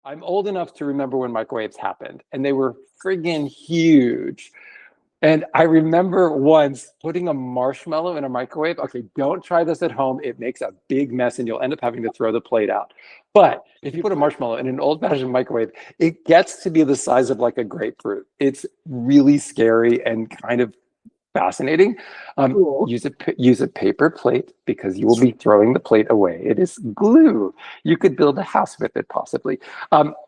I'm old enough to remember when microwaves happened, and they were friggin' huge. And I remember once putting a marshmallow in a microwave. Okay, don't try this at home. It makes a big mess and you'll end up having to throw the plate out. But if you put a marshmallow in an old-fashioned microwave, it gets to be the size of like a grapefruit. It's really scary and kind of fascinating. Cool. Use a paper plate because you will be throwing the plate away. It is glue. You could build a house with it possibly.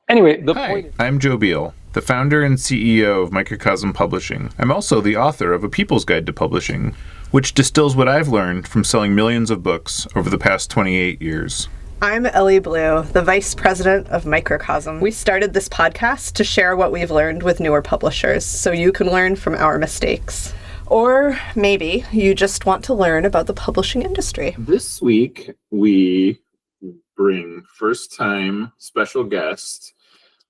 Anyway, the Hi, point is, I'm Joe Beal, the founder and CEO of Microcosm Publishing. I'm also the author of A People's Guide to Publishing, which distills what I've learned from selling millions of books over the past 28 years. I'm Ellie Blue, the Vice President of Microcosm. We started this podcast to share what we've learned with newer publishers, so you can learn from our mistakes. Or maybe you just want to learn about the publishing industry. This week, we bring first-time special guest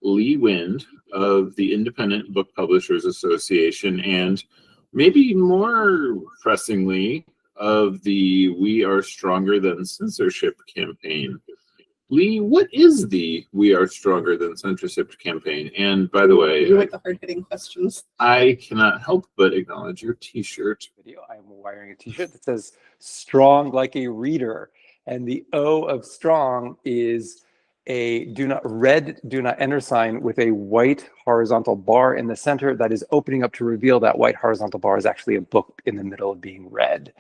Lee Wind of the Independent Book Publishers Association, and maybe more pressingly, of the We Are Stronger Than Censorship campaign. Lee, what is the We Are Stronger Than Censorship campaign? And by the way, You like the hard-hitting questions. I cannot help but acknowledge your t-shirt. video, I'm wearing a t-shirt that says strong like a reader. And the O of strong is a do not enter sign with a white horizontal bar in the center that is opening up to reveal that white horizontal bar is actually a book in the middle of being read.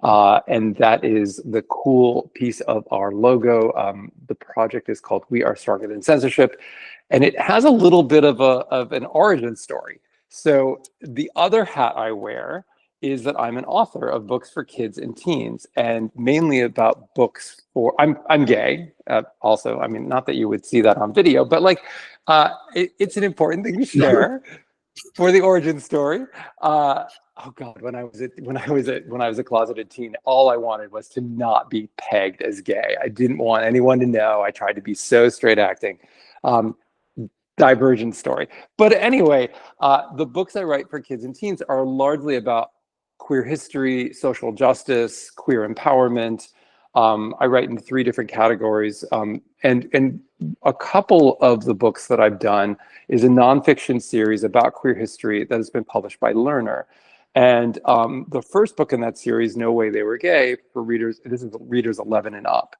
And that is the cool piece of our logo. The project is called We Are Stronger Than Censorship, and it has a little bit of an origin story. So the other hat I wear is that I'm an author of books for kids and teens, and mainly about books for, I'm gay, also. I mean, not that you would see that on video, but like, it's an important thing to share for the origin story. Oh God, when I was a closeted teen, all I wanted was to not be pegged as gay. I didn't want anyone to know. I tried to be so straight acting. Divergent story. But anyway, the books I write for kids and teens are largely about queer history, social justice, queer empowerment. I write in 3 different categories. And a couple of the books that I've done is a nonfiction series about queer history that has been published by Learner. And the first book in that series, No Way They Were Gay, for readers, this is readers 11 and up.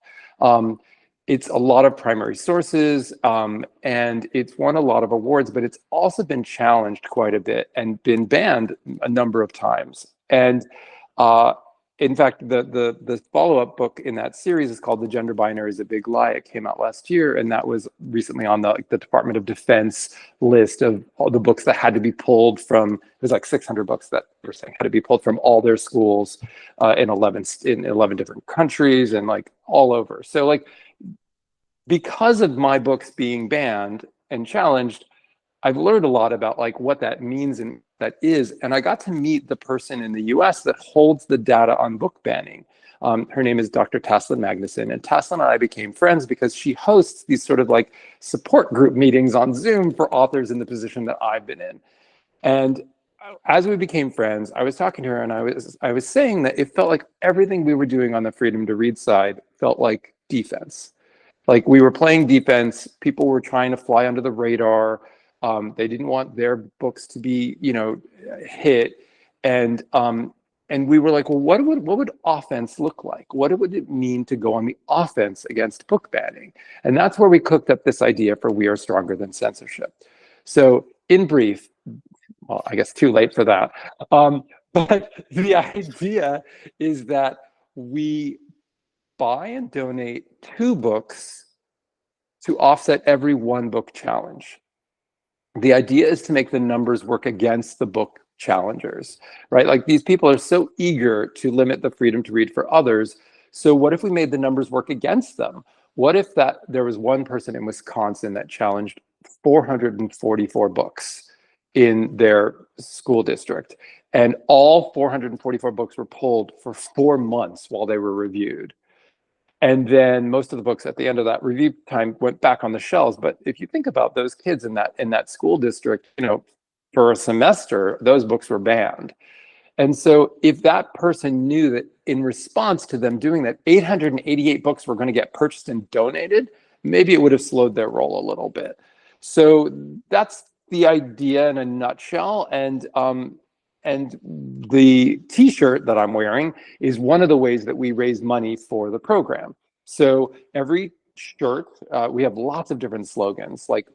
It's a lot of primary sources, and it's won a lot of awards, but it's also been challenged quite a bit and been banned a number of times. And in fact, the follow-up book in that series is called The Gender Binary is a Big Lie. It came out last year, and that was recently on the Department of Defense list of all the books that had to be pulled from. There's like 600 books that were saying had to be pulled from all their schools in 11 different countries and like all over. So like, because of my books being banned and challenged, I've learned a lot about like what that means and that is. And I got to meet the person in the US that holds the data on book banning. Her name is Dr. Taslin Magnuson. And Taslin and I became friends because she hosts these sort of like support group meetings on Zoom for authors in the position that I've been in. And as we became friends, I was talking to her and I was saying that it felt like everything we were doing on the freedom to read side felt like defense. Like we were playing defense, people were trying to fly under the radar. They didn't want their books to be, hit. And we were like, well, what would offense look like? What would it mean to go on the offense against book banning? And that's where we cooked up this idea for We Are Stronger Than Censorship. So in brief, well, I guess too late for that. But the idea is that we buy and donate 2 books to offset every 1 book challenge. The idea is to make the numbers work against the book challengers, right? Like these people are so eager to limit the freedom to read for others. So what if we made the numbers work against them? What if there was one person in Wisconsin that challenged 444 books in their school district, and all 444 books were pulled for 4 months while they were reviewed? And then most of the books at the end of that review time went back on the shelves. But if you think about those kids in that school district, for a semester, those books were banned. And so if that person knew that in response to them doing that, 888 books were going to get purchased and donated, maybe it would have slowed their roll a little bit. So that's the idea in a nutshell. And the T-shirt that I'm wearing is one of the ways that we raise money for the program. So every shirt, we have lots of different slogans. Like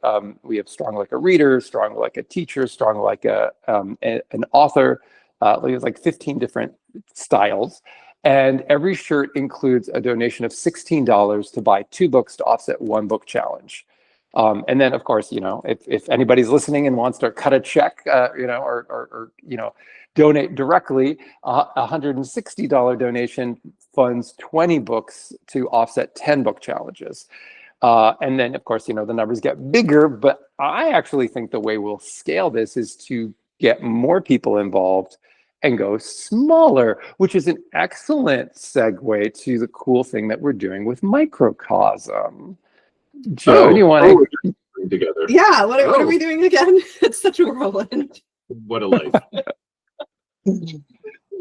we have strong like a reader, strong like a teacher, strong like an author. There's like 15 different styles. And every shirt includes a donation of $16 to buy 2 books to offset 1 book challenge. And then, of course, if anybody's listening and wants to cut a check, or donate directly, a $160 donation funds 20 books to offset 10 book challenges. And then, of course, the numbers get bigger. But I actually think the way we'll scale this is to get more people involved and go smaller, which is an excellent segue to the cool thing that we're doing with Microcosm. Joe, do you want to together? Yeah, what are we doing again? It's such a whirlwind. What a life.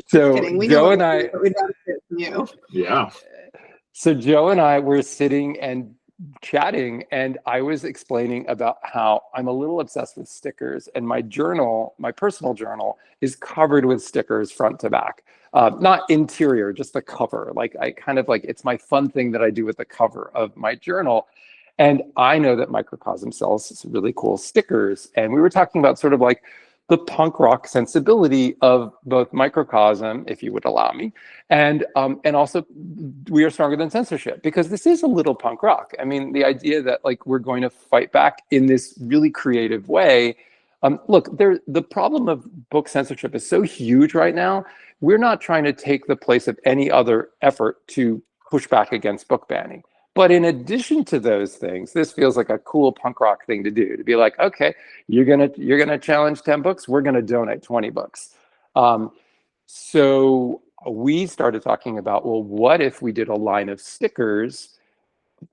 So We Joe and I, yeah. So Joe and I were sitting and chatting, and I was explaining about how I'm a little obsessed with stickers, and my journal, my personal journal, is covered with stickers front to back. Not interior, just the cover. Like I kind of like, it's my fun thing that I do with the cover of my journal. And I know that Microcosm sells some really cool stickers. And we were talking about sort of like the punk rock sensibility of both Microcosm, if you would allow me, and also We Are Stronger Than Censorship, because this is a little punk rock. I mean, the idea that like we're going to fight back in this really creative way. Look, the problem of book censorship is so huge right now. We're not trying to take the place of any other effort to push back against book banning. But in addition to those things, this feels like a cool punk rock thing to do, to be like, okay, you're gonna challenge 10 books, we're gonna donate 20 books. So we started talking about, well, what if we did a line of stickers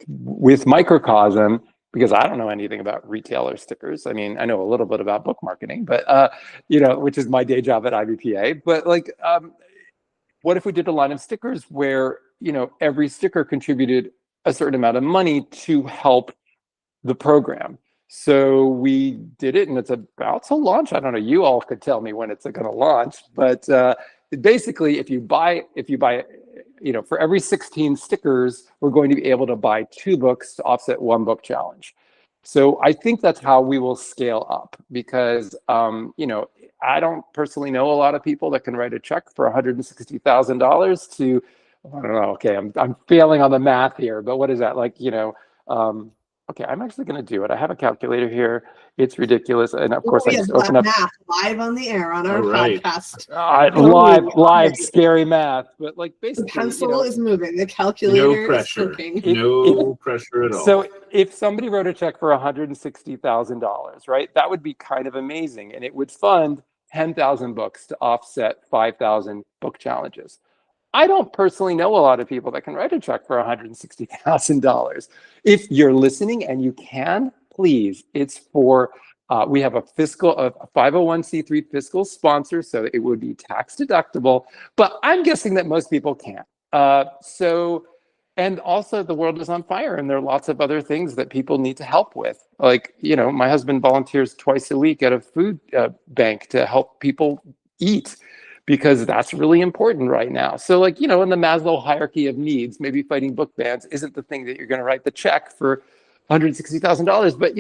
with Microcosm? Because I don't know anything about retailer stickers. I mean, I know a little bit about book marketing, but which is my day job at IBPA. But like, what if we did a line of stickers where every sticker contributed a certain amount of money to help the program? So we did it, and it's about to launch. I don't know, you all could tell me when it's going to launch, but basically, if you buy, for every 16 stickers, we're going to be able to buy 2 books to offset 1 book challenge. So I think that's how we will scale up, because I don't personally know a lot of people that can write a check for $160,000 to, I don't know. Okay, I'm failing on the math here, but what is that like? Okay, I'm actually going to do it. I have a calculator here. It's ridiculous, and of course I just open up math live on the air on our podcast. Live scary math, but like basically, the pencil is moving, the calculator no pressure. is clicking. No pressure at all. So if somebody wrote a check for $160,000, right, that would be kind of amazing, and it would fund 10,000 books to offset 5,000 book challenges. I don't personally know a lot of people that can write a check for $160,000. If you're listening and you can, please, it's for, we have a 501c3 fiscal sponsor, so it would be tax deductible, but I'm guessing that most people can't. And also the world is on fire, and there are lots of other things that people need to help with. Like, my husband volunteers twice a week at a food bank to help people eat, because that's really important right now. So like, in the Maslow hierarchy of needs, maybe fighting book bans isn't the thing that you're going to write the check for $160,000. But,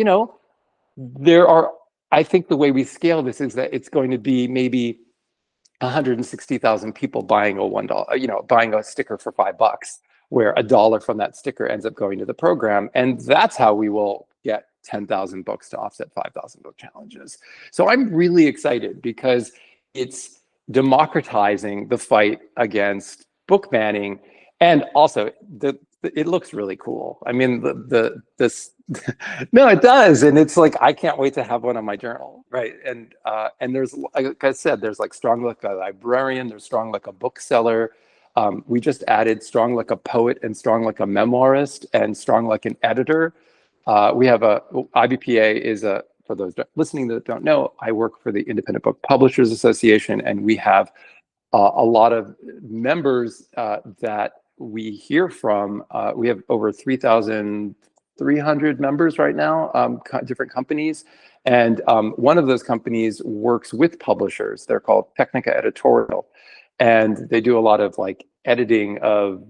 I think the way we scale this is that it's going to be maybe 160,000 people buying buying a sticker for $5, where $1 from that sticker ends up going to the program. And that's how we will get 10,000 books to offset 5,000 book challenges. So I'm really excited, because it's democratizing the fight against book banning, and also it looks really cool. I mean, this no, it does, and it's like I can't wait to have one on my journal, right? And there's, like I said, there's like strong like a librarian, there's strong like a bookseller. We just added strong like a poet and strong like a memoirist and strong like an editor. We have IBPA is for those listening that don't know, I work for the Independent Book Publishers Association, and we have a lot of members that we hear from. We have over 3,000 300 members right now, different companies. And one of those companies works with publishers. They're called Technica Editorial. And they do a lot of like editing of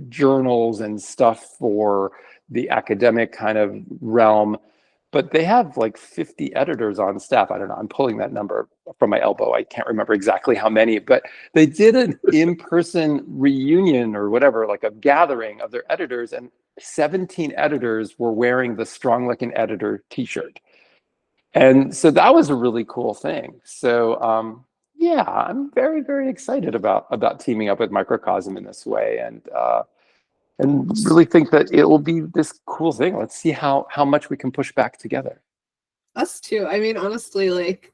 journals and stuff for the academic kind of realm. But they have like 50 editors on staff. I don't know, I'm pulling that number from my elbow. I can't remember exactly how many, but they did an in-person reunion or whatever, like a gathering of their editors, and 17 editors were wearing the Strong Like an Editor t-shirt. And so that was a really cool thing. So yeah, I'm very, very excited about teaming up with Microcosm in this way, and really think that it will be this cool thing. Let's see how much we can push back together. Us too. I mean, honestly, like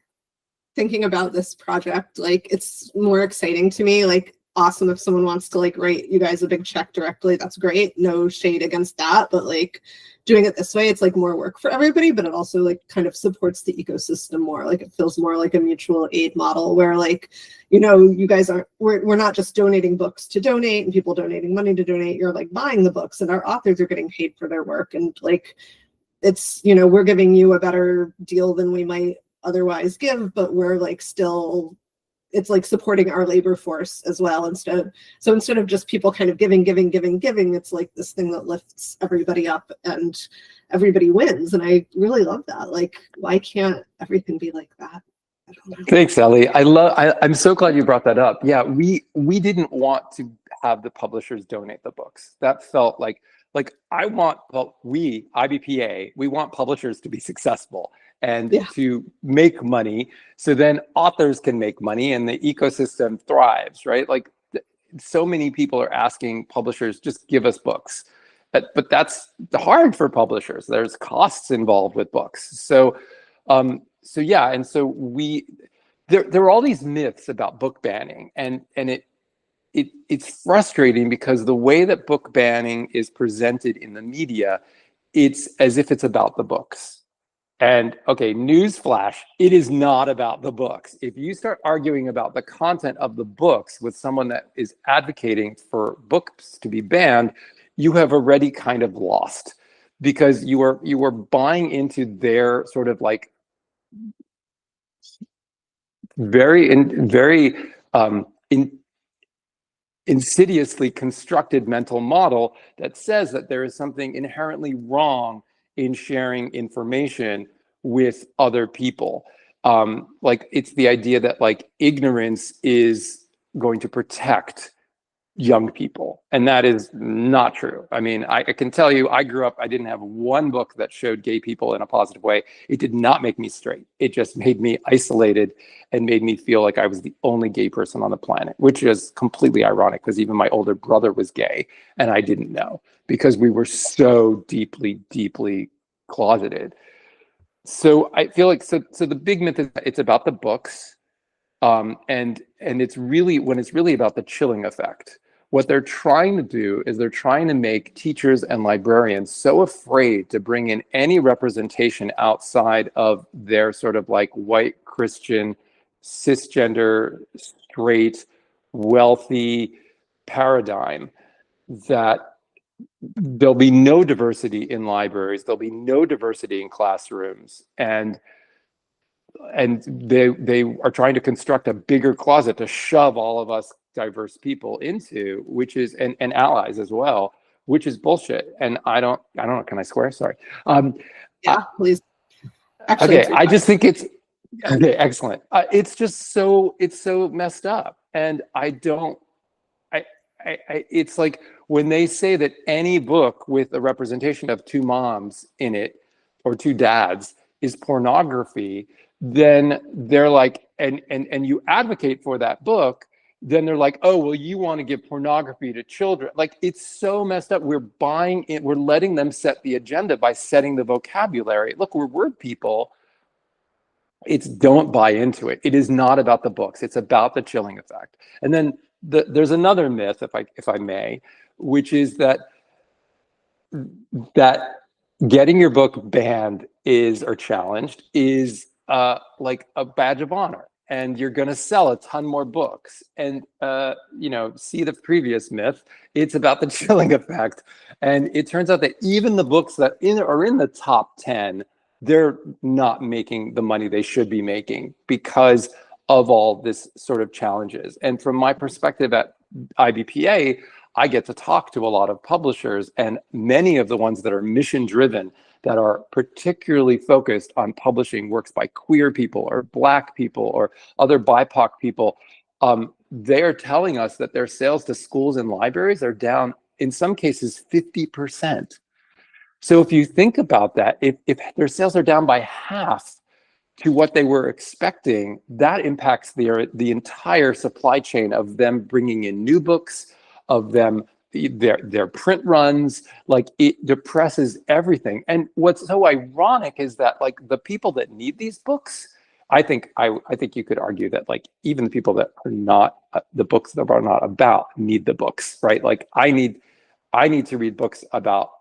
thinking about this project, like it's more exciting to me. Like, awesome if someone wants to like write you guys a big check directly. That's great. No shade against that. But like doing it this way, it's like more work for everybody, but it also like kind of supports the ecosystem more. Like it feels more like a mutual aid model where like, you know, you guys aren't, we're not just donating books to donate and people donating money to donate. You're like buying the books and our authors are getting paid for their work. And like, it's, you know, we're giving you a better deal than we might otherwise give, but we're like still, it's like supporting our labor force as well. Instead of just people kind of giving, it's like this thing that lifts everybody up and everybody wins. And I really love that. Like, why can't everything be like that? I don't know. Thanks, Ellie. I'm so glad you brought that up. Yeah, we didn't want to have the publishers donate the books. That felt like I want, well, IBPA, we want publishers to be successful and to make money, so then authors can make money and the ecosystem thrives, right? Like so many people are asking publishers, just give us books. But that's hard for publishers. There's costs involved with books. So yeah, and so there are all these myths about book banning, and it's frustrating because the way that book banning is presented in the media, it's as if it's about the books. And okay, newsflash, it is not about the books. If you start arguing about the content of the books with someone that is advocating for books to be banned, you have already kind of lost, because you are buying into their sort of like very insidiously constructed mental model that says that there is something inherently wrong in sharing information with other people. Like it's the idea that like ignorance is going to protect young people, and that is not true. I mean, I can tell you, I grew up, I didn't have one book that showed gay people in a positive way. It did not make me straight. It just made me isolated and made me feel like I was the only gay person on the planet, which is completely ironic because even my older brother was gay and I didn't know, because we were so deeply closeted. So I feel like, so the big myth is it's about the books, and it's really, when it's really about the chilling effect. What they're trying to do is they're trying to make teachers and librarians so afraid to bring in any representation outside of their sort of like white Christian, cisgender, straight, wealthy paradigm, that there'll be no diversity in libraries, there'll be no diversity in classrooms, and they are trying to construct a bigger closet to shove all of us diverse people into, which is, and allies as well, which is bullshit. And I don't know, can I swear? Sorry. Yeah, please. Actually, okay, I just think it's okay, excellent. It's just so, it's so messed up. And it's like when they say that any book with a representation of two moms in it or two dads is pornography, then they're like, and you advocate for that book, then they're like, oh, well, you want to give pornography to children. Like, it's so messed up. We're buying it. We're letting them set the agenda by setting the vocabulary. Look, we're word people. It's, don't buy into it. It is not about the books. It's about the chilling effect. And then there's another myth, if I may, which is that getting your book banned or challenged is like a badge of honor. and you're going to sell a ton more books. And see the previous myth, it's about the chilling effect. And it turns out that even the books that are in the top 10, they're not making the money they should be making because of all this sort of challenges. And from my perspective at IBPA, I get to talk to a lot of publishers, and many of the ones that are mission driven, that are particularly focused on publishing works by queer people or Black people or other BIPOC people, they are telling us that their sales to schools and libraries are down, in some cases, 50%. So if you think about that, if their sales are down by half to what they were expecting, that impacts the entire supply chain of them bringing in new books, of them their print runs. Like, it depresses everything. And what's so ironic is that, like, the people that need these books, I think you could argue that, like, even the people that are not the books that are not about need the books, right? Like, I need to read books about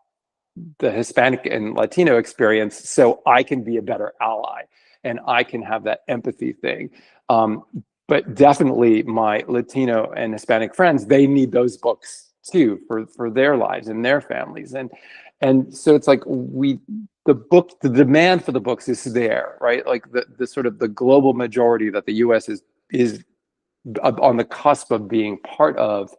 the Hispanic and Latino experience so I can be a better ally and I can have that empathy thing. But definitely my Latino and Hispanic friends, they need those books too for their lives and their families. And so it's like the demand for the books is there, right? Like the sort of the global majority that the US is on the cusp of being part of.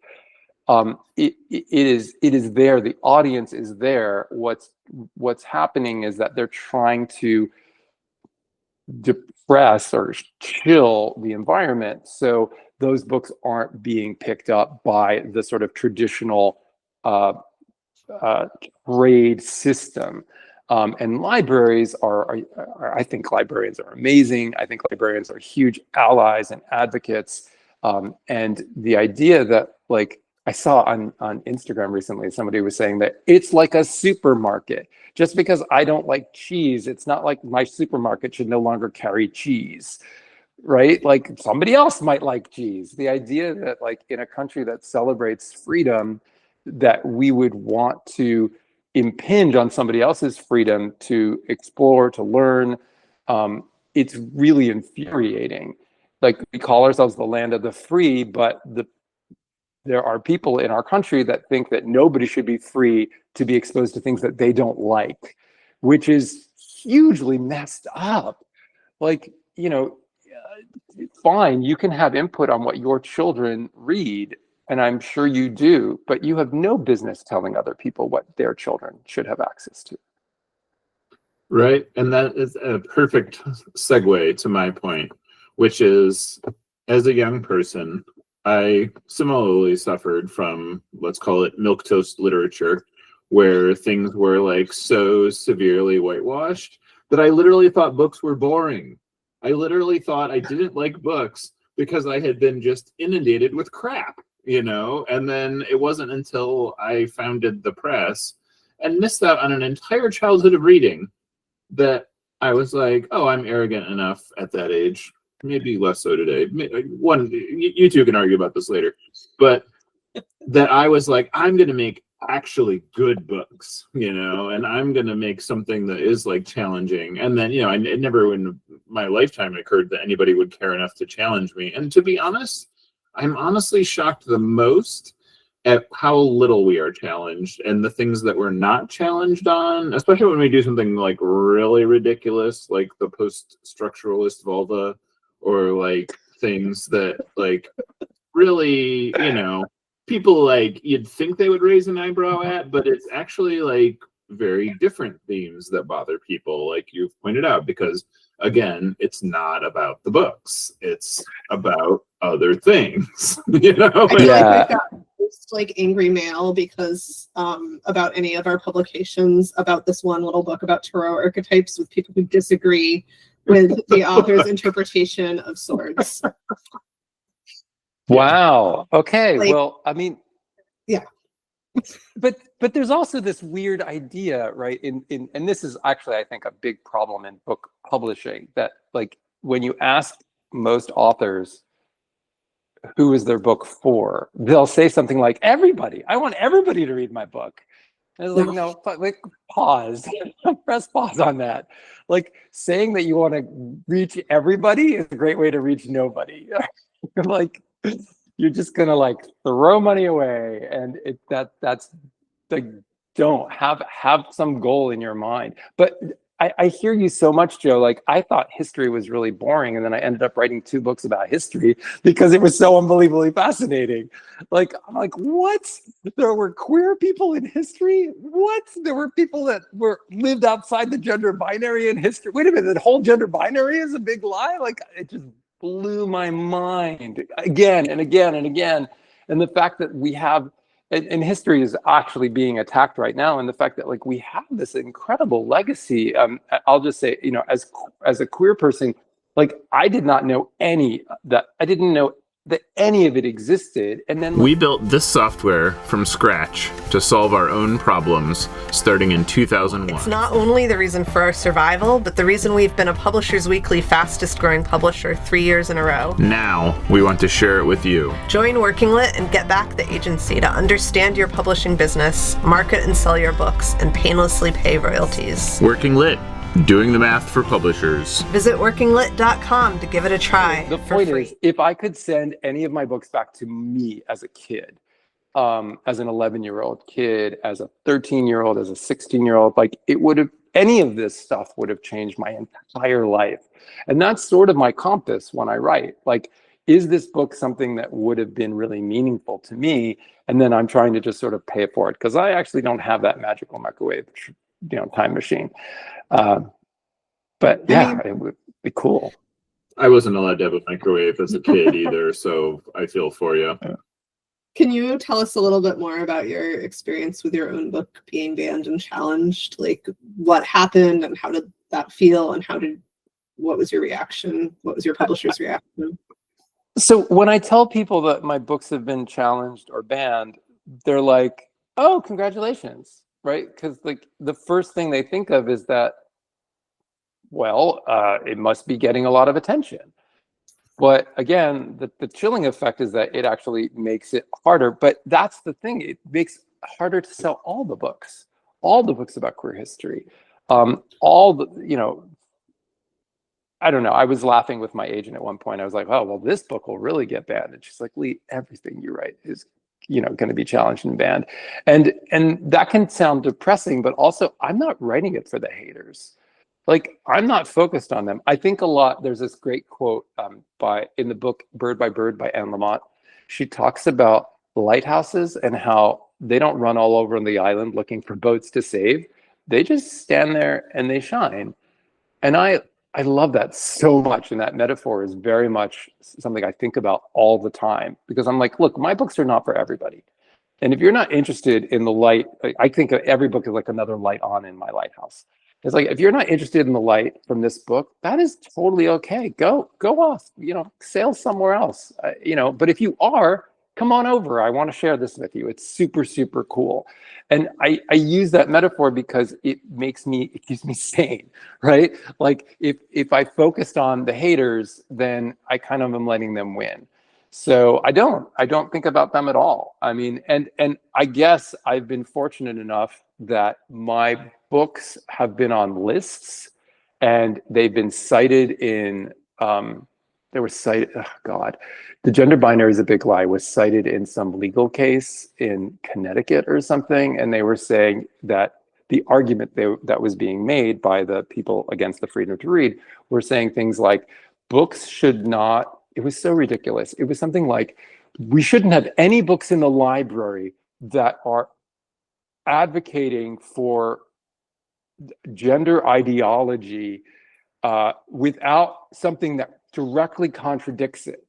It is there. The audience is there. What's happening is that they're trying to depress or chill the environment, so those books aren't being picked up by the sort of traditional trade system. And libraries are, I think librarians are amazing. I think librarians are huge allies and advocates. And the idea that, like, I saw on Instagram recently, somebody was saying that it's like a supermarket. Just because I don't like cheese, it's not like my supermarket should no longer carry cheese, right? Like, somebody else might like cheese. The idea that, like, in a country that celebrates freedom, that we would want to impinge on somebody else's freedom to explore, to learn, it's really infuriating. Like, we call ourselves the land of the free, but there are people in our country that think that nobody should be free to be exposed to things that they don't like, which is hugely messed up. Like, fine, you can have input on what your children read, and I'm sure you do, but you have no business telling other people what their children should have access to. Right. And that is a perfect segue to my point, which is, as a young person, I similarly suffered from, let's call it, milquetoast literature, where things were, like, so severely whitewashed that I literally thought books were boring. I literally thought I didn't like books because I had been just inundated with crap, And then it wasn't until I founded the press and missed out on an entire childhood of reading that I was like, oh, I'm arrogant enough at that age. Maybe less so today. You two can argue about this later, but that I was like, I'm going to make actually good books, and I'm going to make something that is, like, challenging. And then, it never in my lifetime occurred that anybody would care enough to challenge me. And to be honest, I'm honestly shocked the most at how little we are challenged, and the things that we're not challenged on, especially when we do something, like, really ridiculous, like the post-structuralist vulva, or, like, things that, like, really, people, like, you'd think they would raise an eyebrow at, but it's actually, like, very different themes that bother people, like you've pointed out, because, again, it's not about the books, it's about other things. I feel like we've got this, like, angry mail because about any of our publications about this one little book about tarot archetypes, with people who disagree with the author's interpretation of swords. Wow. Okay. Like, well, I mean, yeah. But there's also this weird idea, right? And this is actually, I think, a big problem in book publishing, that, like, when you ask most authors who is their book for, they'll say something like, everybody. I want everybody to read my book. And it's like, no, but like pause, press pause on that. Like saying that you want to reach everybody is a great way to reach nobody. Like you're just gonna like throw money away, and that's like don't have some goal in your mind. But I hear you so much, Joe. Like I thought history was really boring, and then I ended up writing 2 books about history because it was so unbelievably fascinating. Like I'm like, what? There were queer people in history? What? There were people that were lived outside the gender binary in history. Wait a minute, the whole gender binary is a big lie? Like it just blew my mind again and again and again. And the fact that we have, and history is actually being attacked right now, and the fact that like we have this incredible legacy. I'll just say, you know, as a queer person, like I did not know I didn't know that any of it existed. And then we built this software from scratch to solve our own problems starting in 2001. It's not only the reason for our survival, but the reason we've been a Publishers Weekly fastest growing publisher 3 years in a row. Now we want to share it with you. Join Working Lit and get back the agency to understand your publishing business, market and sell your books, and painlessly pay royalties. Working Lit. Doing the math for publishers. Visit workinglit.com to give it a try. The point is, if I could send any of my books back to me as a kid, as an 11-year-old kid, as a 13-year-old, as a 16-year-old, like it would have, any of this stuff would have changed my entire life. And that's sort of my compass when I write. Like, is this book something that would have been really meaningful to me? And then I'm trying to just sort of pay it forward because I actually don't have that magical microwave, time machine. But yeah, it would be cool. I wasn't allowed to have a microwave as a kid either, so I feel for you. Can you tell us a little bit more about your experience with your own book being banned and challenged? Like what happened and how did that feel, and what was your reaction? What was your publisher's reaction? So when I tell people that my books have been challenged or banned, they're like, oh, congratulations, right? Because like the first thing they think of is that, well, it must be getting a lot of attention. But again, the chilling effect is that it actually makes it harder. But that's the thing, it makes it harder to sell all the books about queer history. All the, I don't know. I was laughing with my agent at one point. I was like, oh, well, this book will really get banned. And she's like, Lee, everything you write is, going to be challenged and banned. And that can sound depressing, but also I'm not writing it for the haters. Like, I'm not focused on them. I think a lot, there's this great quote in the book Bird by Anne Lamott. She talks about lighthouses and how they don't run all over the island looking for boats to save. They just stand there and they shine. And I love that so much. And that metaphor is very much something I think about all the time, because I'm like, look, my books are not for everybody. And if you're not interested in the light, I think of every book is like another light on in my lighthouse. It's like, if you're not interested in the light from this book, that is totally okay. Go off, sail somewhere else, but if you are, come on over. I want to share this with you. It's super, super cool. And I use that metaphor because it keeps me sane, right? Like if I focused on the haters, then I kind of am letting them win. So I don't think about them at all. I mean, and I guess I've been fortunate enough that my books have been on lists and they've been cited in, The Gender Binary is a Big Lie was cited in some legal case in Connecticut or something. And they were saying that the argument that was being made by the people against the freedom to read were saying things like books should not, it was so ridiculous. It was something like, we shouldn't have any books in the library that are advocating for gender ideology without something that directly contradicts it.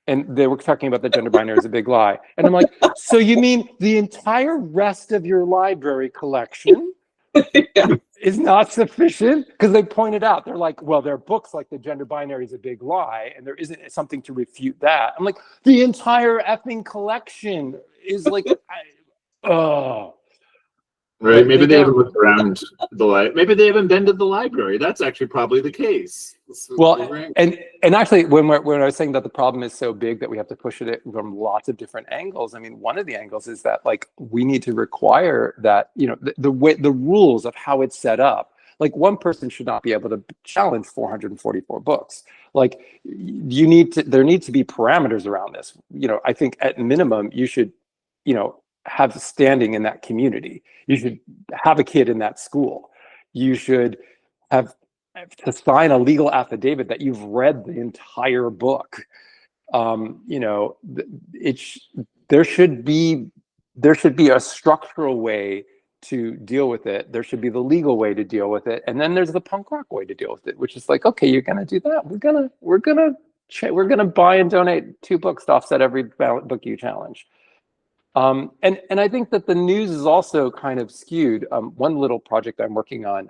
And they were talking about the gender binary as a big lie. And I'm like, so you mean the entire rest of your library collection is not sufficient? Because they pointed out, they're like, well, there are books like the gender binary is a big lie, and there isn't something to refute that. I'm like, the entire effing collection is like, oh. Right? Like, Maybe they they haven't don't. looked around maybe they haven't been to the library. That's actually probably the case. Well, Right? and actually, when I was saying that the problem is so big that we have to push it from lots of different angles, I mean, one of the angles is that like we need to require that, you know, the way, the rules of how it's set up. Like one person should not be able to challenge 444 books. Like you need to, there need to be parameters around this. You know, I think at minimum you should, you know, have standing in that community. You should have a kid in that school. You should have to sign a legal affidavit that you've read the entire book. You know, there should be a structural way to deal with it. There should be the legal way to deal with it, and then there's the punk rock way to deal with it, which is like, okay, you're gonna do that. We're gonna buy and donate 2 books to offset every book you challenge. And I think that the news is also kind of skewed. One little project I'm working on,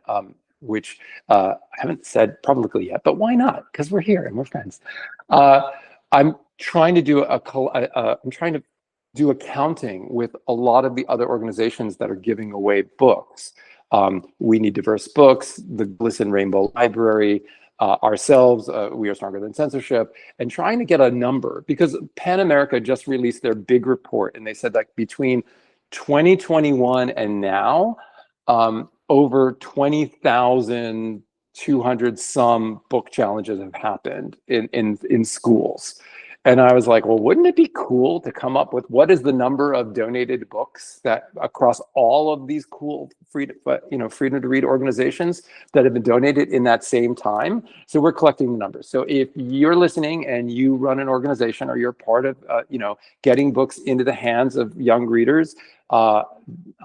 which I haven't said publicly yet, but why not? Because we're here and we're friends. I'm trying to do I'm trying to do accounting with a lot of the other organizations that are giving away books. We Need Diverse Books, the Glisten Rainbow Library, ourselves, We Are Stronger Than Censorship, and trying to get a number, because Pan America just released their big report, and they said that between 2021 and now, over 20,200 some book challenges have happened in schools. And I was like, well, wouldn't it be cool to come up with what is the number of donated books that across all of these cool freedom to read organizations that have been donated in that same time? So we're collecting the numbers. So if you're listening and you run an organization or you're part of, getting books into the hands of young readers, I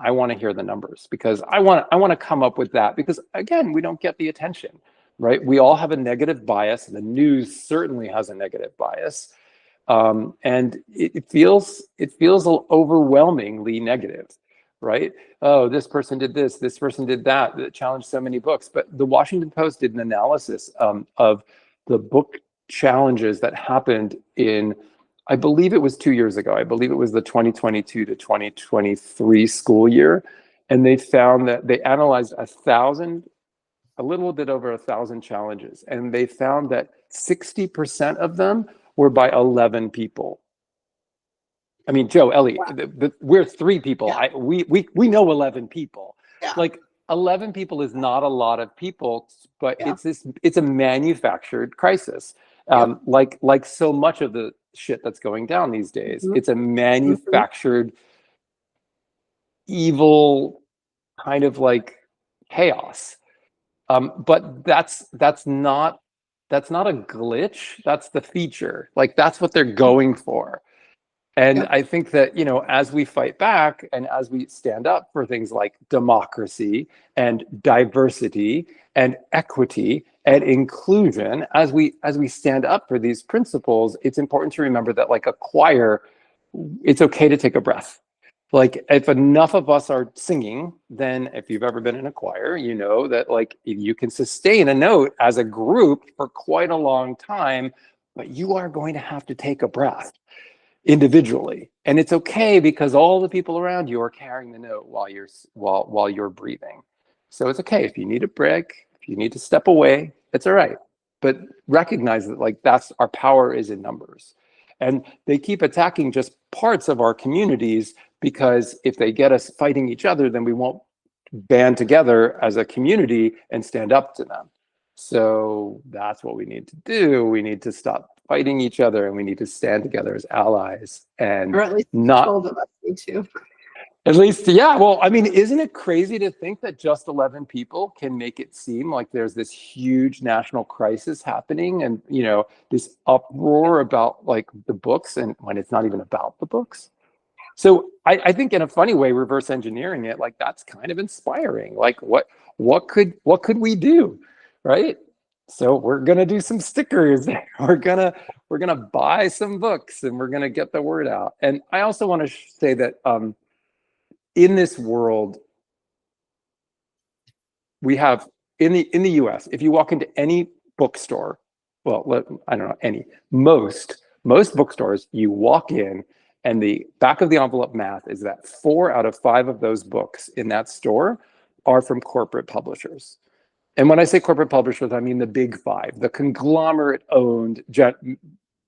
want to hear the numbers, because I want to come up with that, because again, we don't get the attention, right? We all have a negative bias. The news certainly has a negative bias. And it feels overwhelmingly negative, right? Oh, this person did this person did that challenged so many books. But the Washington Post did an analysis of the book challenges that happened in, I believe it was 2 years ago. I believe it was the 2022 to 2023 school year. And they found that they analyzed a little bit over 1,000 challenges. And they found that 60% of them were by 11 people. I mean, Joe, Ellie, wow. We're 3 people. Yeah. We know 11 people. Yeah. Like 11 people is not a lot of people, but yeah. It's a manufactured crisis. Like so much of the shit that's going down these days, mm-hmm. It's a manufactured evil kind of like chaos. But that's not a glitch. That's the feature. Like that's what they're going for. And I think that, as we fight back and as we stand up for things like democracy and diversity and equity and inclusion, as we stand up for these principles, it's important to remember that, like a choir, it's okay to take a breath. Like if enough of us are singing, then if you've ever been in a choir, you know that like you can sustain a note as a group for quite a long time, but you are going to have to take a breath individually. And it's okay, because all the people around you are carrying the note while you're breathing. So it's okay if you need a break, if you need to step away, it's all right. But recognize that like that's our power is in numbers. And they keep attacking just parts of our communities, because if they get us fighting each other, then we won't band together as a community and stand up to them. So that's what we need to do. We need to stop fighting each other, and we need to stand together as allies, and or at least not 12 of us need to. At least, yeah. Well, I mean, isn't it crazy to think that just 11 people can make it seem like there's this huge national crisis happening, and this uproar about like the books, and when it's not even about the books? So I think in a funny way, reverse engineering it, like that's kind of inspiring. Like what could we do, right? So we're gonna do some stickers. We're gonna buy some books, and we're gonna get the word out. And I also want to say that in this world, we have in the US, if you walk into any bookstore, well, I don't know, most bookstores, you walk in And the back of the envelope math is that 4 out of 5 of those books in that store are from corporate publishers. And when I say corporate publishers, I mean the big 5, the conglomerate owned,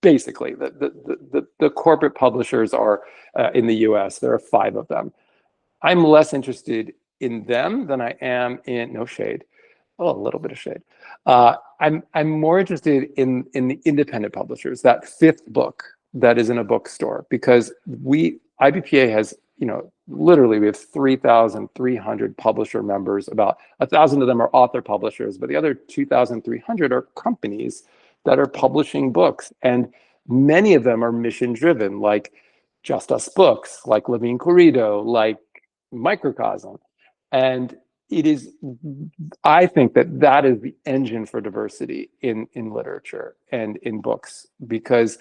basically the corporate publishers are in the US. There are 5 of them. I'm less interested in them than I am in, no shade, oh, a little bit of shade. I'm more interested in the independent publishers, that 5th book that is in a bookstore, because IBPA has, literally we have 3,300 publisher members. About 1,000 of them are author publishers, but the other 2,300 are companies that are publishing books. And many of them are mission driven, like Just Us Books, like Levine Corrido, like Microcosm. And I think that is the engine for diversity in literature and in books, because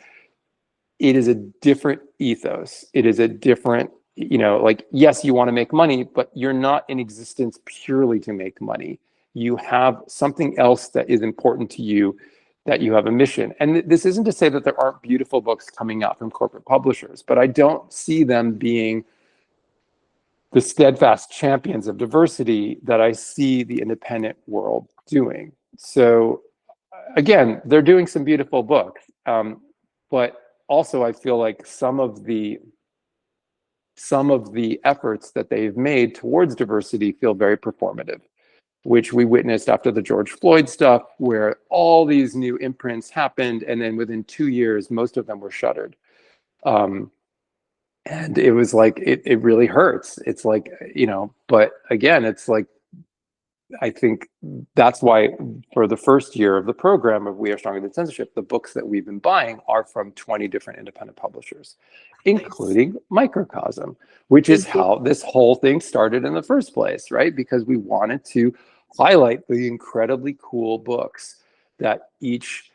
it is a different ethos. It is a different, yes, you want to make money, but you're not in existence purely to make money. You have something else that is important to you, that you have a mission. And this isn't to say that there aren't beautiful books coming out from corporate publishers, but I don't see them being the steadfast champions of diversity that I see the independent world doing. So again, they're doing some beautiful books, but also I feel like some of the efforts that they've made towards diversity feel very performative, which we witnessed after the George Floyd stuff, where all these new imprints happened, and then within 2 years, most of them were shuttered. And it was like, it really hurts. It's like, but again, it's like, I think that's why for the first year of the program of We Are Stronger Than Censorship, the books that we've been buying are from 20 different independent publishers, including Microcosm, which is how this whole thing started in the first place, right? Because we wanted to highlight the incredibly cool books that each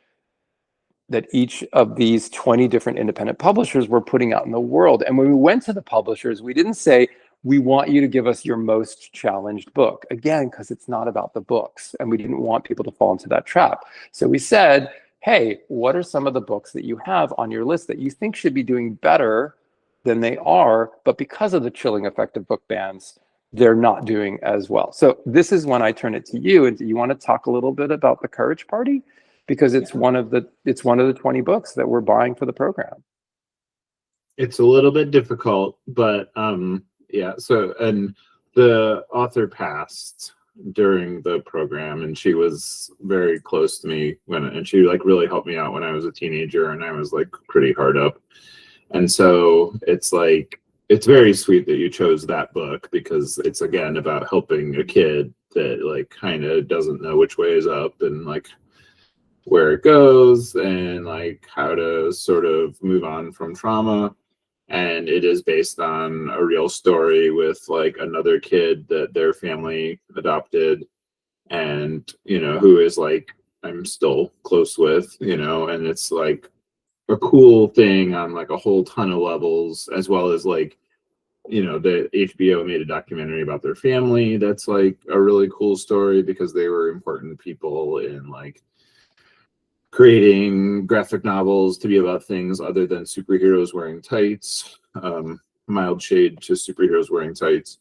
of these 20 different independent publishers were putting out in the world. And when we went to the publishers, we didn't say, we want you to give us your most challenged book. Again, because it's not about the books, and we didn't want people to fall into that trap. So we said, hey, what are some of the books that you have on your list that you think should be doing better than they are, but because of the chilling effect of book bans, they're not doing as well. So this is when I turn it to you. And do you want to talk a little bit about The Courage Party? Because it's one of the 20 books that we're buying for the program. It's a little bit difficult, but yeah. So, and the author passed during the program, and she was very close to me and she like really helped me out when I was a teenager and I was like pretty hard up. And so it's like, it's very sweet that you chose that book, because it's again about helping a kid that like kind of doesn't know which way is up and like where it goes and like how to sort of move on from trauma. And it is based on a real story with like another kid that their family adopted, and who is like I'm still close with, and it's like a cool thing on like a whole ton of levels, as well as like the HBO made a documentary about their family that's like a really cool story, because they were important people in like creating graphic novels to be about things other than superheroes wearing tights, mild shade to superheroes wearing tights,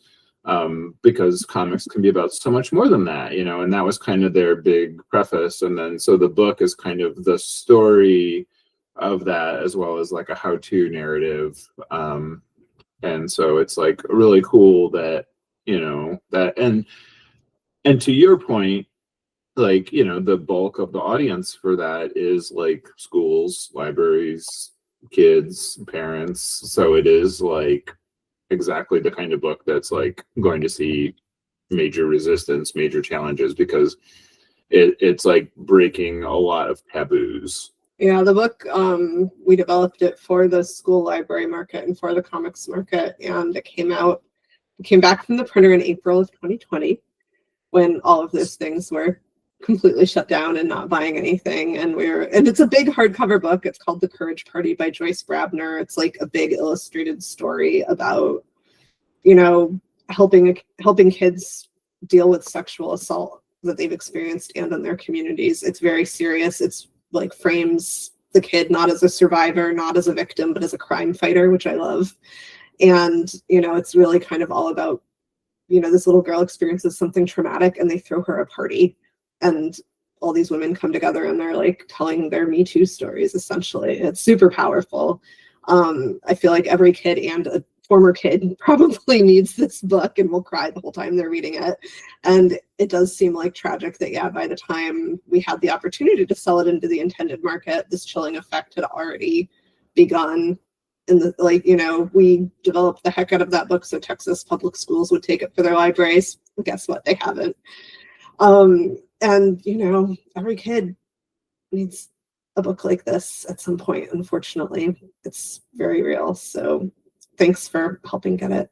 because comics can be about so much more than that, and that was kind of their big preface. And then so the book is kind of the story of that, as well as like a how-to narrative. And so it's like really cool that, that, and to your point, like the bulk of the audience for that is like schools, libraries, kids, parents. So it is like exactly the kind of book that's like going to see major resistance, major challenges, because it's like breaking a lot of taboos. Yeah, the book, we developed it for the school library market and for the comics market, and it came back from the printer in April of 2020, when all of those things were completely shut down and not buying anything. And it's a big hardcover book. It's called The Courage Party by Joyce Brabner. It's like a big illustrated story about, helping kids deal with sexual assault that they've experienced and in their communities. It's very serious. It's like frames the kid not as a survivor, not as a victim, but as a crime fighter, which I love. And, you know, it's really kind of all about, you know, this little girl experiences something traumatic and they throw her a party, and all these women come together and they're like telling their Me Too stories, essentially. It's super powerful. I feel like every kid and a former kid probably needs this book and will cry the whole time they're reading it. And it does seem like tragic that, yeah, by the time we had the opportunity to sell it into the intended market, this chilling effect had already begun. In the, like, you know, we developed the heck out of that book so Texas public schools would take it for their libraries. But guess what? They haven't. And, you know, every kid needs a book like this at some point, unfortunately. It's very real. So thanks for helping get it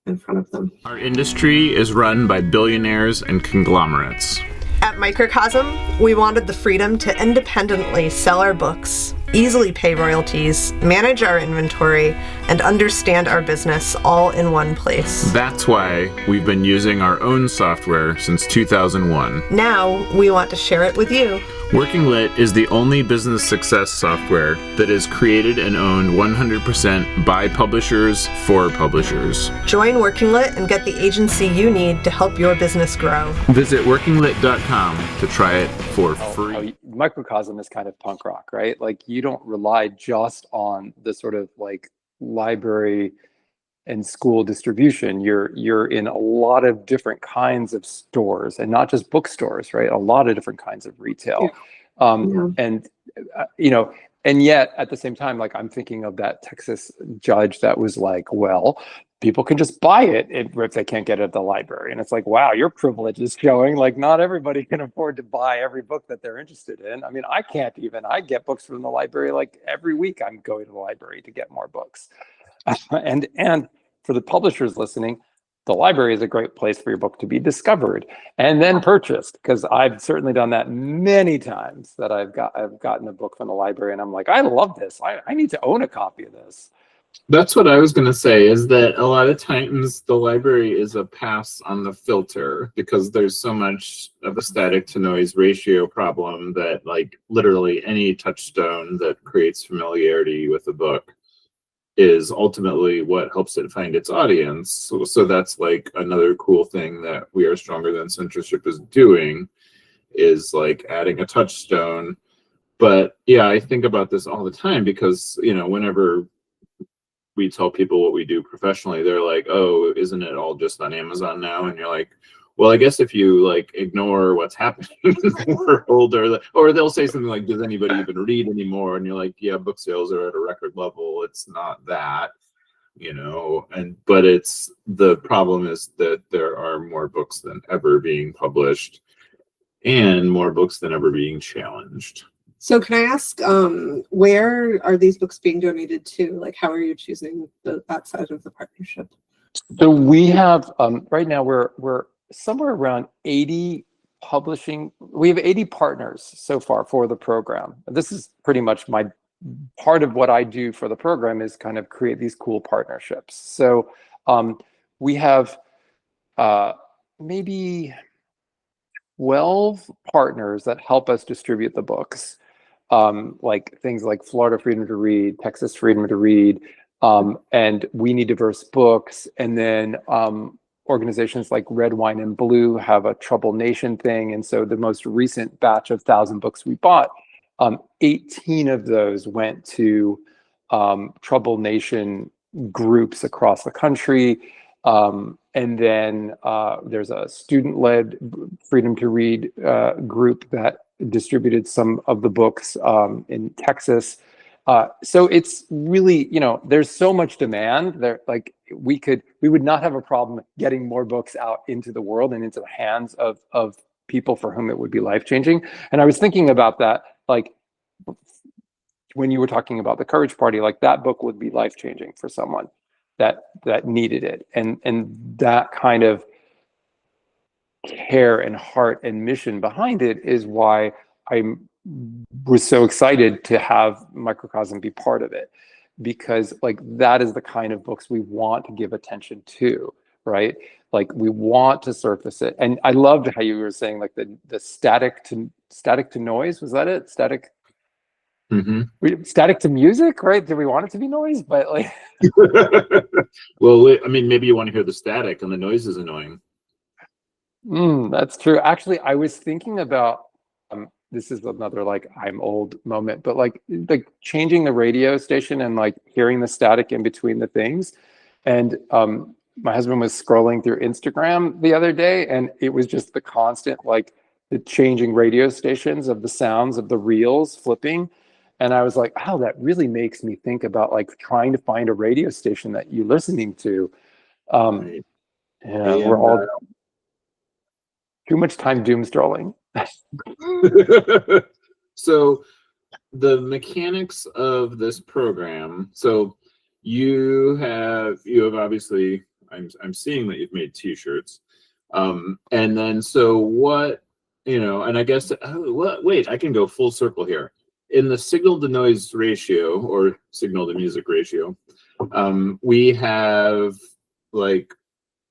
in front of them. Our industry is run by billionaires and conglomerates. At Microcosm, we wanted the freedom to independently sell our books, easily pay royalties, manage our inventory, and understand our business all in one place. That's why we've been using our own software since 2001. Now, we want to share it with you. Working Lit is the only business success software that is created and owned 100% by publishers for publishers. Join Working Lit and get the agency you need to help your business grow. Visit workinglit.com to try it for free. Microcosm is kind of punk rock, right? Like, you don't rely just on the sort of like library and school distribution. You're in a lot of different kinds of stores, and not just bookstores, right? A lot of different kinds of retail. And you know, and yet at the same time, like, I'm thinking of that Texas judge that was like, well, people can just buy it if they can't get it at the library. And it's like, wow, your privilege is showing. Like, not everybody can afford to buy every book that they're interested in. I mean, I can't even. I get books from the library like every week. I'm going to the library to get more books. And for the publishers listening, the library is a great place for your book to be discovered and then purchased, because I've certainly done that many times, that I've gotten a book from the library and I'm like, I love this. I need to own a copy of this. That's what I was going to say, is that a lot of times the library is a pass on the filter, because there's so much of a static to noise ratio problem that, like, literally any touchstone that creates familiarity with a book is ultimately what helps it find its audience. So that's like another cool thing that We Are Stronger Than Censorship is doing, is like adding a touchstone. But yeah, I think about this all the time, because, you know, whenever we tell people what we do professionally, they're like, oh, isn't it all just on Amazon now? And you're like, well, I guess if you like ignore what's happening in the world, or they'll say something like, does anybody even read anymore? And you're like, yeah, book sales are at a record level. It's not that, you know, but it's, the problem is that there are more books than ever being published and more books than ever being challenged. So can I ask, where are these books being donated to? Like, how are you choosing that side of the partnership? So we have, right now we're somewhere around 80 publishing. We have 80 partners so far for the program. This is pretty much my part of what I do for the program, is kind of create these cool partnerships. So we have maybe 12 partners that help us distribute the books. Like things like Florida Freedom to Read, Texas Freedom to Read, and We Need Diverse Books. And then organizations like Red Wine and Blue have a Trouble Nation thing. And so the most recent batch of 1,000 books we bought, 18 of those went to Trouble Nation groups across the country. And then there's a student-led Freedom to Read group that distributed some of the books in Texas. So it's really, you know, there's so much demand there. Like we would not have a problem getting more books out into the world and into the hands of people for whom it would be life-changing. And I was thinking about that, like when you were talking about the Courage Party, like that book would be life-changing for someone that needed it. And that kind of care and heart and mission behind it is why I was so excited to have Microcosm be part of it, because like that is the kind of books we want to give attention to, right? Like we want to surface it. And I loved how you were saying like the static to noise, was that it? Static Static to music, right? Do we want it to be noise? But like, Well, I mean, maybe you want to hear the static and the noise is annoying. that's true. Actually, I was thinking about this is another like I'm old moment, but like changing the radio station and like hearing the static in between the things. And my husband was scrolling through Instagram the other day, and it was just the constant like the changing radio stations of the sounds of the reels flipping. And I was like, oh, that really makes me think about like trying to find a radio station that you're listening to. Right. Yeah, we're all too much time doom scrolling. So the mechanics of this program. So you have obviously, I'm seeing that you've made t-shirts. And then so what, and I guess wait, I can go full circle here. In the signal to noise ratio or signal to music ratio, we have like,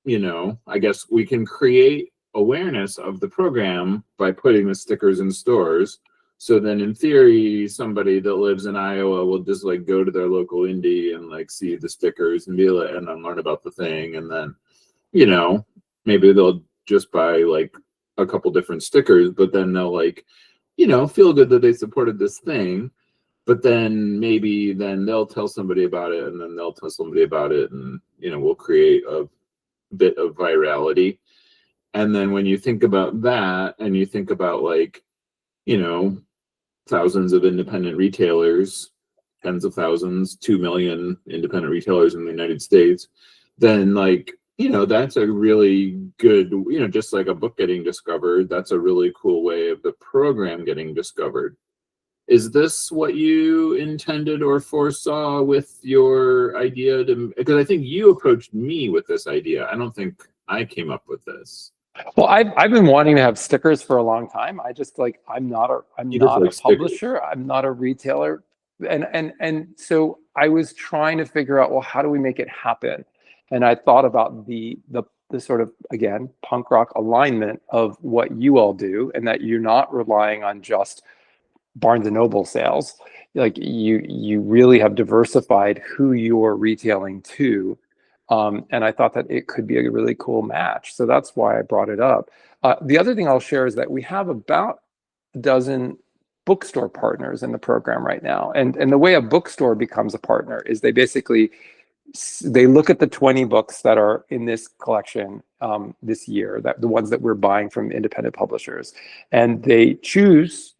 I guess we can create awareness of the program by putting the stickers in stores. So then in theory, somebody that lives in Iowa will just like go to their local indie and like see the stickers and be like, and then learn about the thing. And then, maybe they'll just buy like a couple different stickers, but then they'll like, feel good that they supported this thing. But then maybe then they'll tell somebody about it, and then they'll tell somebody about it, and we'll create a bit of virality. And then when you think about that, and you think about like, thousands of independent retailers, tens of thousands, 2 million independent retailers in the United States, then like, that's a really good, just like a book getting discovered, that's a really cool way of the program getting discovered. Is this what you intended or foresaw with your idea because I think you approached me with this idea. I don't think I came up with this. Well, I've been wanting to have stickers for a long time. I just like I'm not a publisher. I'm not a retailer, and so I was trying to figure out, well, how do we make it happen? And I thought about the sort of, again, punk rock alignment of what you all do, and that you're not relying on just Barnes and Noble sales. Like you really have diversified who you're retailing to. And I thought that it could be a really cool match. So that's why I brought it up. The other thing I'll share is that we have about a dozen bookstore partners in the program right now. And the way a bookstore becomes a partner is they look at the 20 books that are in this collection this year, that the ones that we're buying from independent publishers, and they choose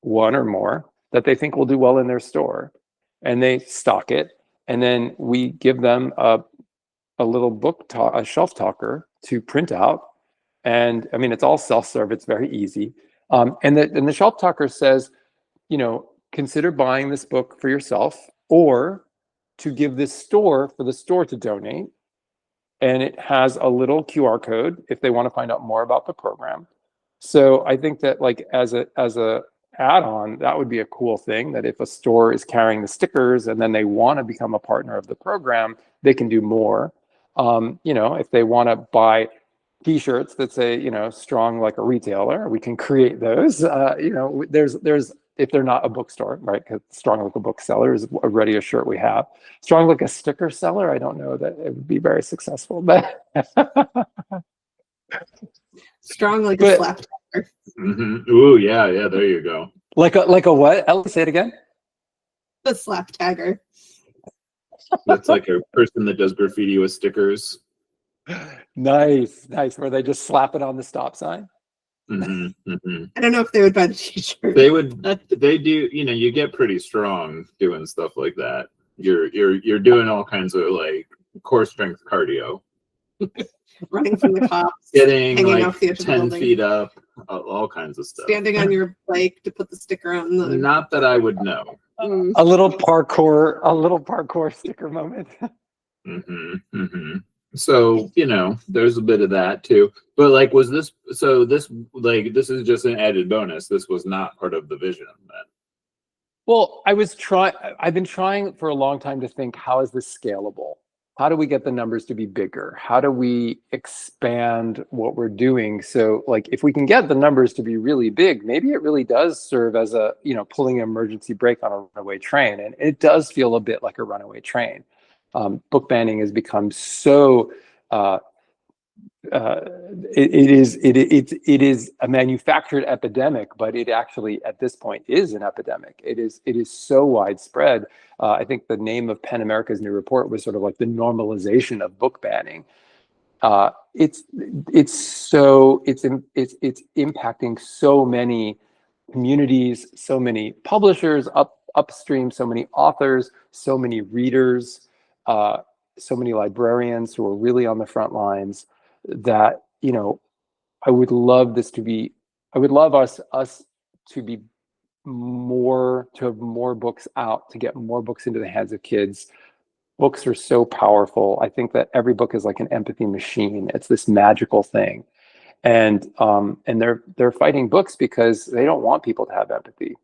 one or more that they think will do well in their store, and they stock it. And then we give them a little a shelf talker to print out. And I mean, it's all self-serve, it's very easy. And the shelf talker says, consider buying this book for yourself, or to give this store for the store to donate. And it has a little QR code if they want to find out more about the program. So I think that like as a add-on, that would be a cool thing, that if a store is carrying the stickers and then they want to become a partner of the program, they can do more. If they want to buy t-shirts that say, strong like a retailer, we can create those. There's if they're not a bookstore, right? Because strong like a bookseller is already a shirt we have. Strong like a sticker seller, I don't know that it would be very successful, but strong like a slap tagger. Mm-hmm. Ooh, yeah, there you go. Like a what? Ellie, say it again. The slap tagger. That's like a person that does graffiti with stickers. Nice. Where they just slap it on the stop sign. Mm-hmm, mm-hmm. I don't know if they would buy the t-shirt. They would. They do. You get pretty strong doing stuff like that. You're doing all kinds of like core strength cardio. Running from the cops, getting hanging like off the edge of the 10 building, feet up, all kinds of stuff. Standing on your bike to put the sticker on the. Not that I would know. A little parkour sticker moment. Mm-hmm, mm-hmm. So there's a bit of that too. But like, was this? So this is just an added bonus. This was not part of the vision then. Well, I've been trying for a long time to think, how is this scalable? how do we get the numbers to be bigger? How do we expand what we're doing? So like, if we can get the numbers to be really big, maybe it really does serve as a, pulling an emergency brake on a runaway train. And it does feel a bit like a runaway train. Book banning has become so, it is a manufactured epidemic, but it actually at this point is an epidemic. It is so widespread. I think the name of PEN America's new report was sort of like the normalization of book banning. It's impacting so many communities, so many publishers upstream, so many authors, so many readers, so many librarians who are really on the front lines, that I would love us to be more, to have more books out, to get more books into the hands of kids. Books are so powerful. I think that every book is like an empathy machine. It's this magical thing. And they're fighting books because they don't want people to have empathy.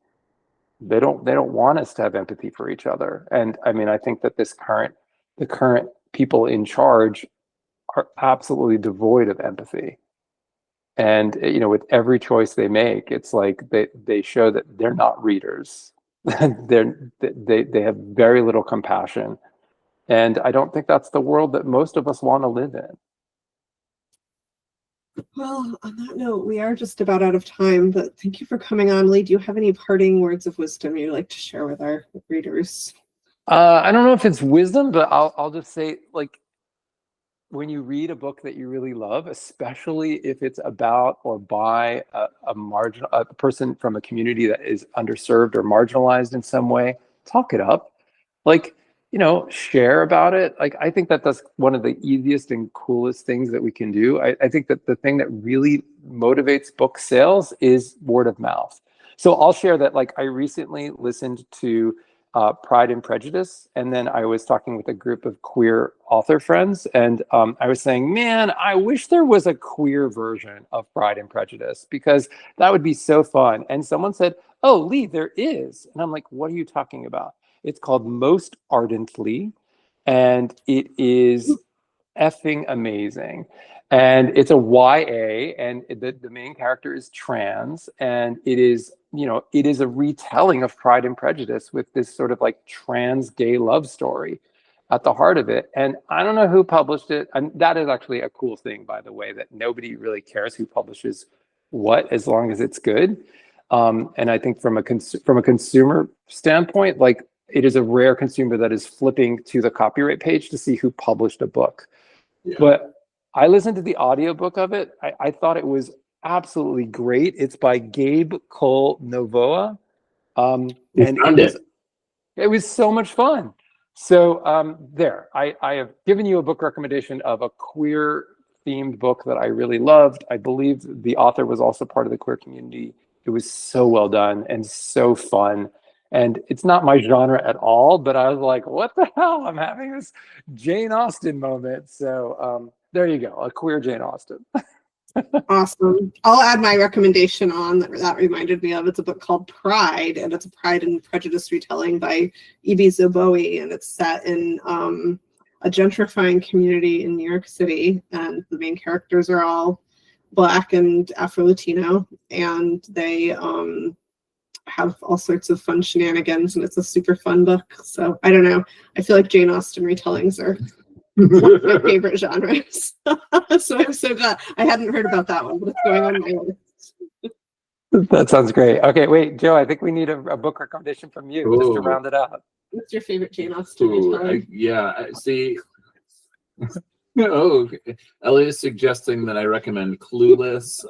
They don't want us to have empathy for each other. And I mean, I think that the current people in charge are absolutely devoid of empathy. And with every choice they make, it's like they show that they're not readers. They have very little compassion. And I don't think that's the world that most of us want to live in. Well, on that note, we are just about out of time, but thank you for coming on. Lee, do you have any parting words of wisdom you'd like to share with our readers? I don't know if it's wisdom, but I'll just say, like, when you read a book that you really love, especially if it's about or by a person from a community that is underserved or marginalized in some way, talk it up. Like, share about it. Like, I think that that's one of the easiest and coolest things that we can do. I think that the thing that really motivates book sales is word of mouth. So I'll share that, like, I recently listened to Pride and Prejudice, and then I was talking with a group of queer author friends, and I was saying, man, I wish there was a queer version of Pride and Prejudice, because that would be so fun. And someone said, oh, Lee, there is. And I'm like, what are you talking about? It's called Most Ardently, and it is effing amazing. And it's a YA, and the main character is trans, and it is a retelling of Pride and Prejudice with this sort of like trans gay love story at the heart of it. And I don't know who published it, and that is actually a cool thing, by the way, that nobody really cares who publishes what, as long as it's good. And I think from a consumer standpoint, like, it is a rare consumer that is flipping to the copyright page to see who published a book. Yeah. But I listened to the audiobook of it. I thought it was absolutely great. It's by Gabe Cole Novoa. And it was so much fun. So I have given you a book recommendation of a queer themed book that I really loved. I believe the author was also part of the queer community. It was so well done and so fun. And it's not my genre at all, but I was like, what the hell? I'm having this Jane Austen moment. So there you go, a queer Jane Austen. Awesome. I'll add my recommendation on that reminded me of. It's a book called Pride, and it's a Pride and Prejudice retelling by E.B. Zobowie, and it's set in a gentrifying community in New York City, and the main characters are all Black and Afro-Latino, and they have all sorts of fun shenanigans, and it's a super fun book. So I don't know. I feel like Jane Austen retellings are one of my favorite genres. So I'm so glad I hadn't heard about that one, but it's going on my list. That sounds great. Okay, wait, Joe, I think we need a book recommendation from you. Ooh. Just to round it out. What's your favorite Jane Austen retelling? See. Oh, Elliot is suggesting that I recommend Clueless,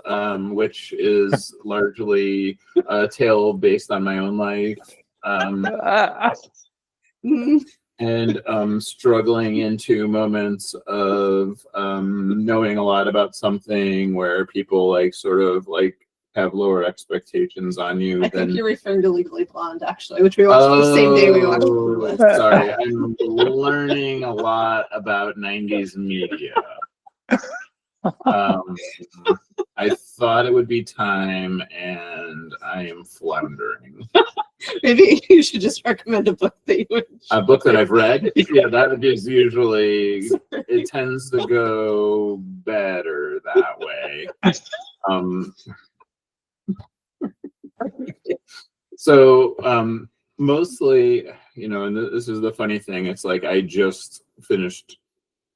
which is largely a tale based on my own life. And struggling into moments of knowing a lot about something where people like sort of like have lower expectations on you. I think you're referring to Legally Blonde, actually, which we watched the same day we watched Clueless. Sorry, I'm learning a lot about 90s media. I thought it would be time, and I am floundering. Maybe you should just recommend a book that you would. A book that I've read. Yeah, that is usually it tends to go better that way. So mostly, and this is the funny thing. It's like I just finished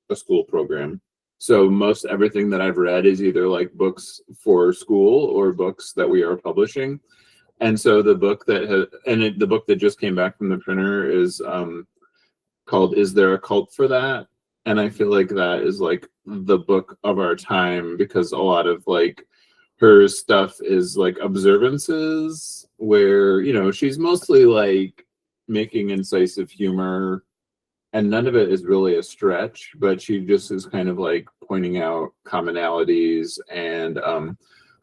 a school program. So most everything that I've read is either like books for school or books that we are publishing. And so the book the book that just came back from the printer is called "Is There a Cult for That?" And I feel like that is like the book of our time, because a lot of like her stuff is like observances where, she's mostly like making incisive humor, and none of it is really a stretch, but she just is kind of like pointing out commonalities, and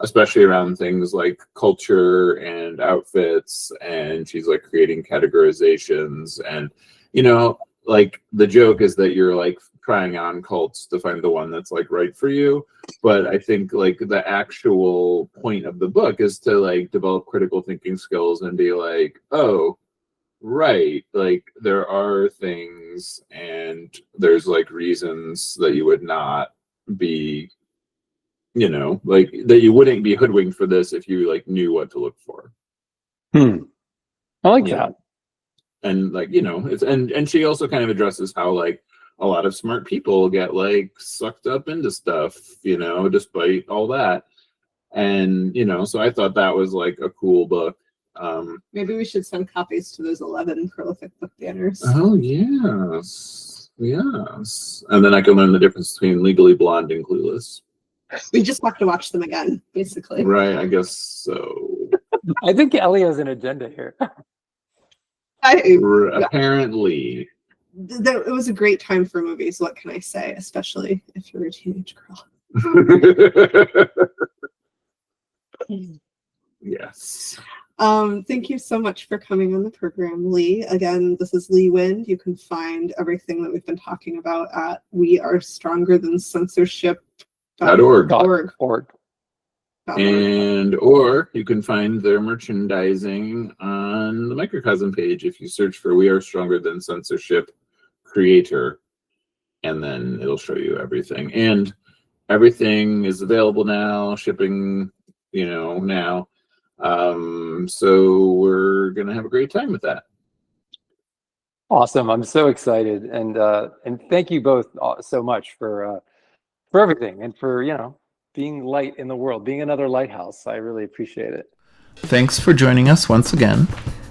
especially around things like culture and outfits, and she's like creating categorizations, and like the joke is that you're like trying on cults to find the one that's like right for you, but I think like the actual point of the book is to like develop critical thinking skills and be like, oh, right, like there are things and there's like reasons that you would not be, like that you wouldn't be hoodwinked for this if you like knew what to look for. I like that. And like, it's and she also kind of addresses how like a lot of smart people get like sucked up into stuff, despite all that. And so I thought that was like a cool book. Maybe we should send copies to those 11 prolific book banners. Oh yes, and then I can learn the difference between Legally Blonde and Clueless. We just have to watch them again, basically. Right, I guess so. I think Ellie has an agenda here. Apparently. It was a great time for movies. What can I say? Especially if you're a teenage girl. Yes. Thank you so much for coming on the program, Lee. Again, this is Lee Wind. You can find everything that we've been talking about at wearestrongerthancensorship.org. And or you can find their merchandising on the Microcosm page if you search for "We Are Stronger Than Censorship Creator," and then it'll show you everything. And everything is available now, shipping, now. So we're gonna have a great time with that. Awesome! I'm so excited, and thank you both so much for everything, and for being light in the world, being another lighthouse. I really appreciate it. Thanks for joining us once again.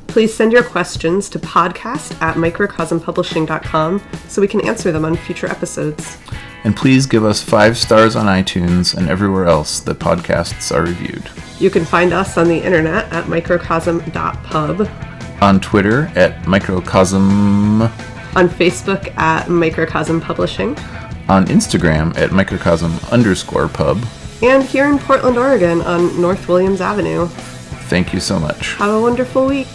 Please send your questions to podcast@microcosmpublishing.com so we can answer them on future episodes. And please give us 5 stars on iTunes and everywhere else that podcasts are reviewed. You can find us on the internet at microcosm.pub, on Twitter at Microcosm, on Facebook at Microcosm Publishing, on Instagram at Microcosm_pub, and here in Portland, Oregon on North Williams Avenue. Thank you so much. Have a wonderful week.